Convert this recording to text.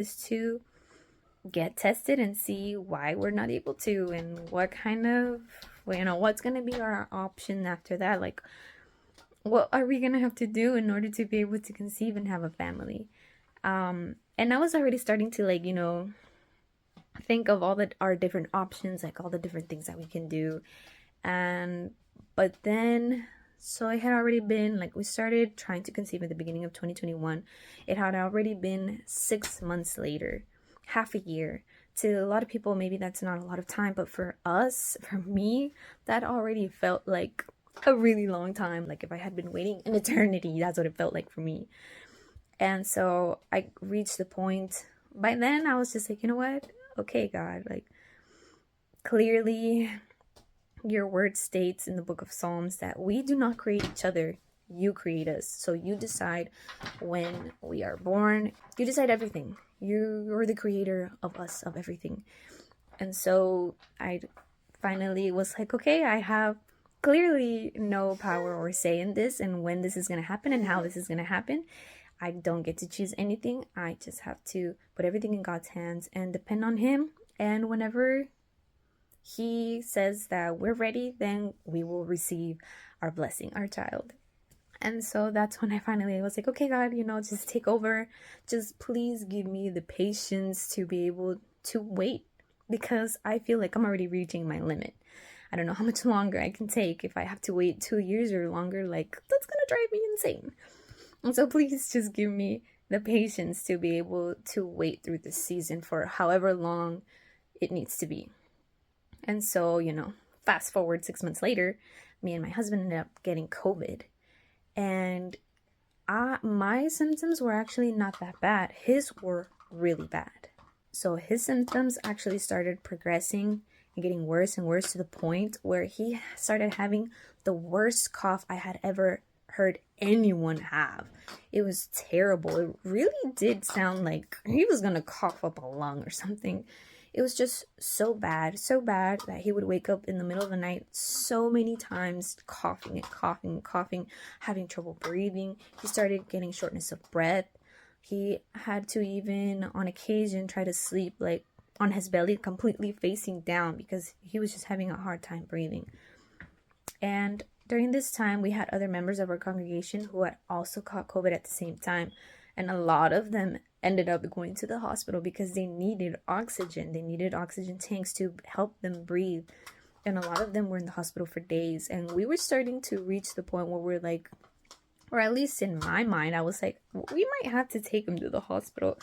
is to get tested and see why we're not able to, and what kind of, what's going to be our option after that. Like, what are we going to have to do in order to be able to conceive and have a family? And I was already starting to, like, think of all the our different options, like all the different things that we can do. And but then, so it had already been, like, we started trying to conceive at the beginning of 2021. It had already been 6 months later, half a year. To a lot of people, maybe that's not a lot of time, but for us, for me, that already felt like a really long time. Like if I had been waiting an eternity, that's what it felt like for me. And so I reached the point. By then, I was just like, you know what? Okay, God, like, clearly your word states in the book of Psalms that we do not create each other. You create us. So you decide when we are born. You decide everything. You're the creator of us, of everything. And so I finally was like, okay, I have clearly no power or say in this, and when this is going to happen and how this is going to happen. I don't get to choose anything. I just have to put everything in God's hands and depend on Him. And whenever He says that we're ready, then we will receive our blessing, our child. And so that's when I finally was like, okay, God, just take over. Just please give me the patience to be able to wait, because I feel like I'm already reaching my limit. I don't know how much longer I can take. If I have to wait 2 years or longer, like, that's gonna drive me insane. And so please just give me the patience to be able to wait through this season for however long it needs to be. And so, fast forward 6 months later, me and my husband ended up getting COVID. And my symptoms were actually not that bad. His were really bad. So his symptoms actually started progressing and getting worse and worse, to the point where he started having the worst cough I had ever heard anyone have. It was terrible. It really did sound like he was gonna cough up a lung or something. It was just so bad that he would wake up in the middle of the night so many times, coughing and coughing and coughing, having trouble breathing. He started getting shortness of breath. He had to even on occasion try to sleep like on his belly, completely facing down, because he was just having a hard time breathing. And during this time, we had other members of our congregation who had also caught COVID at the same time. And a lot of them ended up going to the hospital because they needed oxygen. They needed oxygen tanks to help them breathe. And a lot of them were in the hospital for days. And we were starting to reach the point where we're like, or at least in my mind, I was like, we might have to take him to the hospital.